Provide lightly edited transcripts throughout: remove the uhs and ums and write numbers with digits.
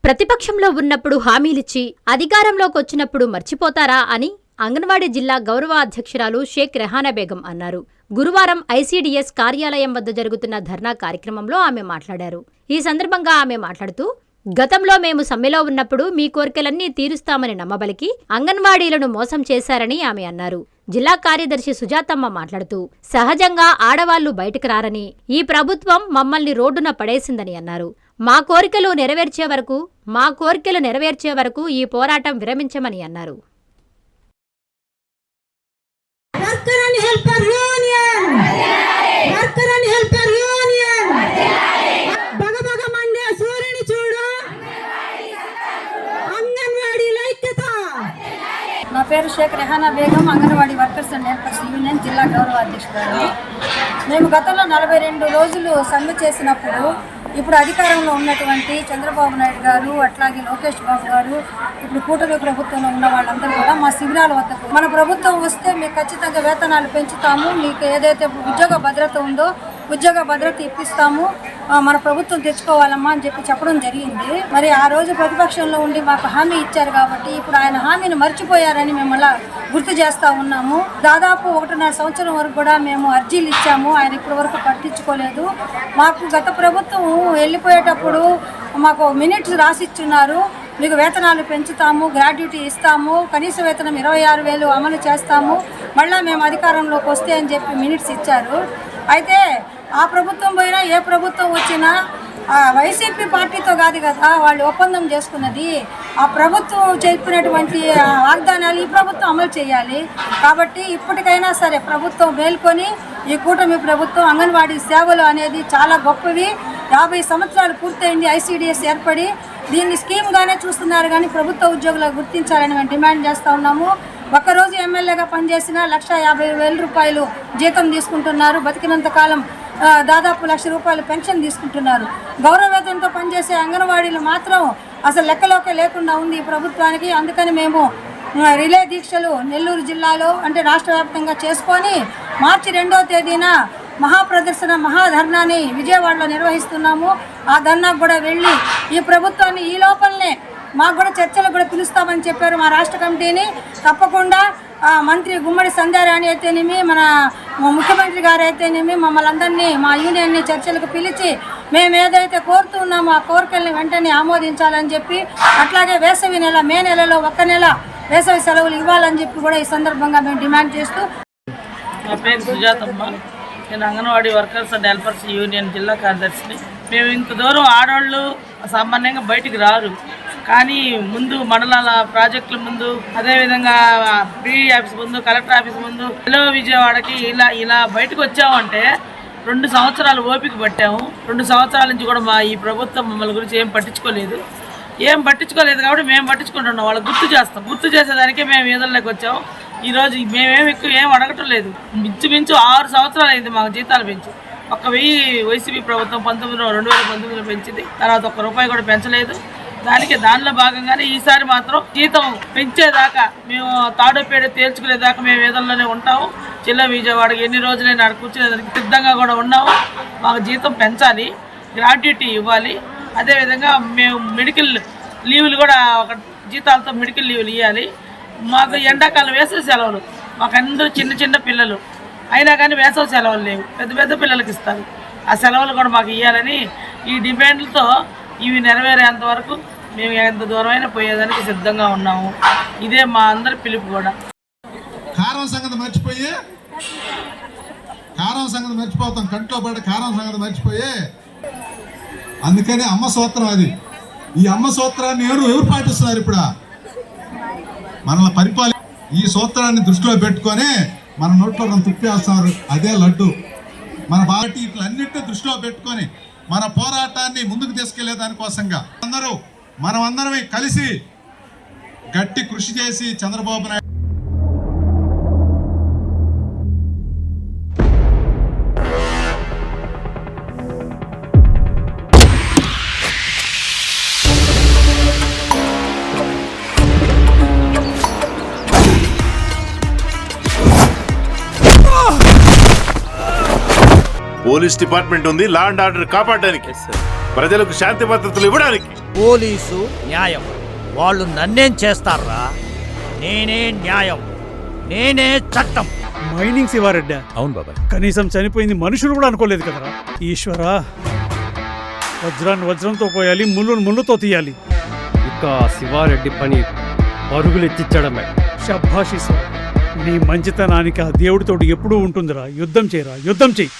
ప్రతిపక్షంలో ఉన్నప్పుడు హామీలిచ్చి అధికారంలోకి వచ్చినప్పుడు మర్చిపోతారా అని అంగన్వాడీ జిల్లా గౌరవ అధ్యక్షురాలు షేక్ రెహానా బేగం అన్నారు. గురువారం ఐసీడీఎస్ కార్యాలయం వద్ద జరుగుతున్న ధర్నా కార్యక్రమంలో ఆమె మాట్లాడారు. ఈ సందర్భంగా ఆమె మాట్లాడుతూ, గతంలో మేము సమ్మెలో ఉన్నప్పుడు మీ కోరికలన్నీ తీరుస్తామని నమ్మబలికి అంగన్వాడీలను మోసం చేశారని ఆమె అన్నారు. జిల్లా కార్యదర్శి సుజాతమ్మ మాట్లాడుతూ, సహజంగా ఆడవాళ్లు బయటకు రారని, ఈ ప్రభుత్వం మమ్మల్ని రోడ్డున పడేసిందని అన్నారు. మా కోరికలు నెరవేర్చే వరకు ఈ పోరాటం విరమించమని అన్నారు. నా పేరు Sheikh Rehana Begum, anganwadi workers and helpers union జిల్లా గౌరవ అధ్యక్షురాలు. మేము గతంలో 42 రోజులు సమ్మె చేసినప్పుడు ఇప్పుడు అధికారంలో ఉన్నటువంటి చంద్రబాబు నాయుడు గారు, అట్లాగే లోకేష్ బాబు గారు, ఇప్పుడు కూటమి ప్రభుత్వంలో ఉన్న వాళ్ళందరూ కూడా మా శిబిరాల వద్దకు, మన ప్రభుత్వం వస్తే మీకు ఖచ్చితంగా వేతనాలు పెంచుతాము, మీకు ఏదైతే ఉద్యోగ భద్రత ఉందో ఉద్యోగ భద్రత ఇప్పిస్తాము, మన ప్రభుత్వం తెచ్చుకోవాలమ్మా అని చెప్పడం జరిగింది. మరి ఆ రోజు ప్రతిపక్షంలో ఉండి మాకు హామీ ఇచ్చారు కాబట్టి ఇప్పుడు ఆయన హామీని మర్చిపోయారని మేము అలా గుర్తు చేస్తూ ఉన్నాము. దాదాపు 1.5 సంవత్సరం వరకు కూడా మేము అర్జీలు ఇచ్చాము, ఆయన ఇప్పటి వరకు పట్టించుకోలేదు. మాకు గత ప్రభుత్వం వెళ్ళిపోయేటప్పుడు మాకు మినిట్స్ రాసిచ్చున్నారు, మీకు వేతనాలు పెంచుతాము, గ్రాడ్యుటీ ఇస్తాము, కనీస వేతనం 26,000 అమలు చేస్తాము, మళ్ళీ మేము అధికారంలోకి వస్తే అని చెప్పి మినిట్స్ ఇచ్చారు. అయితే ఆ ప్రభుత్వం పోయినా ఏ ప్రభుత్వం వచ్చినా వైసీపీ పార్టీతో కాదు కదా వాళ్ళు ఒప్పందం చేసుకున్నది. ఆ ప్రభుత్వం చెప్పినటువంటి వాగ్దానాలు ఈ ప్రభుత్వం అమలు చేయాలి. కాబట్టి ఇప్పటికైనా సరే ప్రభుత్వం మేల్కొని ఈ కూటమి ప్రభుత్వం అంగన్వాడీ సేవలు అనేది చాలా గొప్పవి. 50 సంవత్సరాలు పూర్తయింది ఐసీడీఎస్ ఏర్పడి. దీన్ని స్కీమ్గానే చూస్తున్నారు కానీ ప్రభుత్వ ఉద్యోగులకు గుర్తించాలని మేము డిమాండ్ చేస్తూ ఉన్నాము. ఒక్కరోజు ఎమ్మెల్యేగా పనిచేసిన 1,50,000 రూపాయలు జీతం తీసుకుంటున్నారు. బతికినంత కాలం దాదాపు 1,00,000 రూపాయలు పెన్షన్ తీసుకుంటున్నారు. గౌరవ వేతనంతో పనిచేసే అంగన్వాడీలు మాత్రం అసలు లెక్కలోకే లేకుండా ఉంది ఈ ప్రభుత్వానికి. అందుకని మేము రిలే దీక్షలు నెల్లూరు జిల్లాలో అంటే రాష్ట్ర వ్యాప్తంగా చేసుకొని మార్చి 2వ తేదీన మహాప్రదర్శన మహాధర్నాని విజయవాడలో నిర్వహిస్తున్నాము. ఆ ధర్నాకు కూడా వెళ్ళి ఈ ప్రభుత్వాన్ని ఈ లోపలనే మాకు కూడా చర్చలకు కూడా పిలుస్తామని చెప్పారు మా రాష్ట్ర కమిటీని. తప్పకుండా మంత్రి గుమ్మడి సంధ్యారాణి అయితేనేమి, మన ముఖ్యమంత్రి గారు అయితేనేమి మమ్మల్ని అందరినీ మా యూనియన్ని చర్చలకు పిలిచి మేము ఏదైతే కోరుతున్నామో ఆ కోరికల్ని వెంటనే ఆమోదించాలని చెప్పి, అట్లాగే వేసవి నెల మే నెలలో 1 నెల వేసవి సెలవులు ఇవ్వాలని చెప్పి కూడా ఈ సందర్భంగా మేము డిమాండ్ చేస్తూ. నా పేరు సుజాతమ్మ, నేను anganwadi workers and helpers union జిల్లా కార్యదర్శిని. మేము ఇంత దూరం ఆడవాళ్ళు సామాన్యంగా బయటికి రారు, కానీ ముందు మండలాల ప్రాజెక్టుల ముందు, అదేవిధంగా బీఈ ఆఫీస్ ముందు, కలెక్టర్ ఆఫీస్ ముందు, విజయవాడకి ఇలా బయటకు వచ్చామంటే 2 సంవత్సరాలు ఓపిక పట్టాము. 2 సంవత్సరాల నుంచి కూడా ఈ ప్రభుత్వం మమ్మల్ని గురించి ఏం పట్టించుకోలేదు కాబట్టి మేము పట్టించుకుంటున్నాం. వాళ్ళకి గుర్తు చేసేదానికే మేము ఈదల్లోకి వచ్చాము. ఈరోజు మేమేమి ఎక్కువ ఏం అడగటం లేదు. మించు 6 సంవత్సరాలు అయింది మాకు జీతాలు పెంచి. 1,000 వైసీపీ ప్రభుత్వం 2019లో పెంచింది, తర్వాత 1 రూపాయి కూడా పెంచలేదు. దానిలో భాగంగానే ఈసారి మాత్రం జీతం పెంచేదాకా మేము తాడోపేడ తేల్చుకునేదాకా మేము వేదల్లోనే ఉంటాము. జిల్లా విజయవాడకి ఎన్ని రోజులైనా కూర్చునేదానికి సిద్ధంగా కూడా ఉన్నాము. మాకు జీతం పెంచాలి, గ్రాడ్యుటీ ఇవ్వాలి, అదేవిధంగా మేము మెడికల్ లీవులు కూడా ఒక జీతాలతో మెడికల్ లీవులు ఇవ్వాలి. మాకు ఎండాకాలం వేసవి సెలవులు, మాకు అందరూ చిన్న పిల్లలు అయినా కానీ వేసవి సెలవులు లేవు, పెద్ద పిల్లలకి ఇస్తారు. ఆ సెలవులు కూడా మాకు ఇవ్వాలని ఈ డిమాండ్లతో ఇవి నెరవేరేంత వరకు మేము ఎంత దూరమైనా పోయేదానికి సిద్ధంగా ఉన్నాము. ఇదే మా అందరి పిలుపు కూడా. కారం సంగతి మర్చిపోతాం, కంట్లో పడి కారం సంగతి మర్చిపోయి, అందుకని అమ్మ సూత్రం అది. ఈ అమ్మ సూత్రాన్ని ఎవరు పాటిస్తున్నారు? ఇప్పుడు మనల్ని ఈ సూత్రాన్ని దృష్టిలో పెట్టుకొని మన నోట్లో తుప్పేస్తున్నారు. అదే లడ్డు. మన పార్టీ ఇట్లన్నింటినీ దృష్టిలో పెట్టుకొని మన పోరాటాన్ని ముందుకు తీసుకెళ్లే దానికోసంగా మనమందరం కలిసి గట్టి కృషి చేసి చంద్రబాబు నాయుడు పోలీస్ డిపార్ట్మెంట్ ఉంది లా అండ్ ఆర్డర్ కాపాడడానికి, ప్రజలకు శాంతి భద్రతలు ఇవ్వడానికి. పోలీసు న్యాయం. వాళ్ళు నన్నేం చేస్తారా? నేనే న్యాయం, నేనే చట్టం. మైనింగ్ శివారెడ్డి. అవును బాబాయ్. కనీసం చనిపోయింది మనుషులు కూడా అనుకోలేదు కదరా. ఈశ్వరా, వజ్రాన్ని వజ్రంతో పోయాలి, ముళ్ళును ముళ్ళుతో తీయాలి. ఇక శివారెడ్డి పని పరుగులెత్తించడమే. శభాష్ ఈశ్వర, నీ మంచితనానికి ఆ దేవుడితోటి ఎప్పుడూ ఉంటుందిరా. యుద్ధం చేయరా, యుద్ధం చెయ్యి.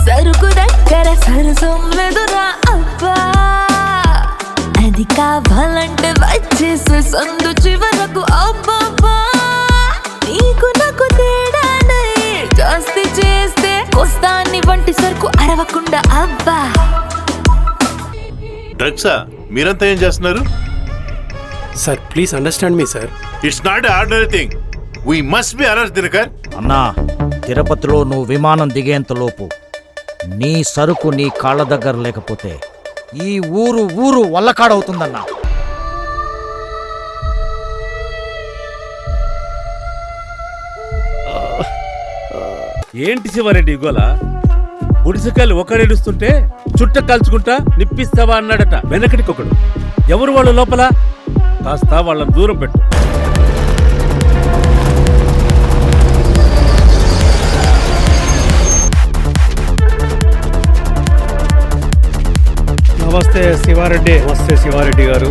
సరుకు దగ్గర సరసం లేదురా అబ్బా, అది కావాలంటే వచ్చేసి సందు చివరకు అబ్బా. నీకు నాకు తేడానై జాస్తి చేస్తే కొస్తాన్ని వంటి సరుకు అరవకుండా అబ్బా. డ్రగ్సా? మీరంతా ఏం చేస్తున్నారు? Sir please understand me sir. It's not ordinary thing. We must be arrest Dinakar. అన్నా, తిరుపతిలో నువ్వు విమానం దిగేంతలోపు నీ సరుకు నీ కాళ్ళ దగ్గర లేకపోతే ఈ ఊరు వల్లకాడవుతుందన్నా. ఏంటి శివారెడ్డి గోలా? గుడిసెకాయలు ఒకడేడుస్తుంటే చుట్ట కాల్చుకుంటా నిప్పిస్తావా అన్నాడట వెనకటికొకడు. ఎవరు వాళ్ళు లోపల? కాస్త వాళ్ళని దూరం పెట్టు. నమస్తే శివారెడ్డి. నమస్తే శివారెడ్డి గారు.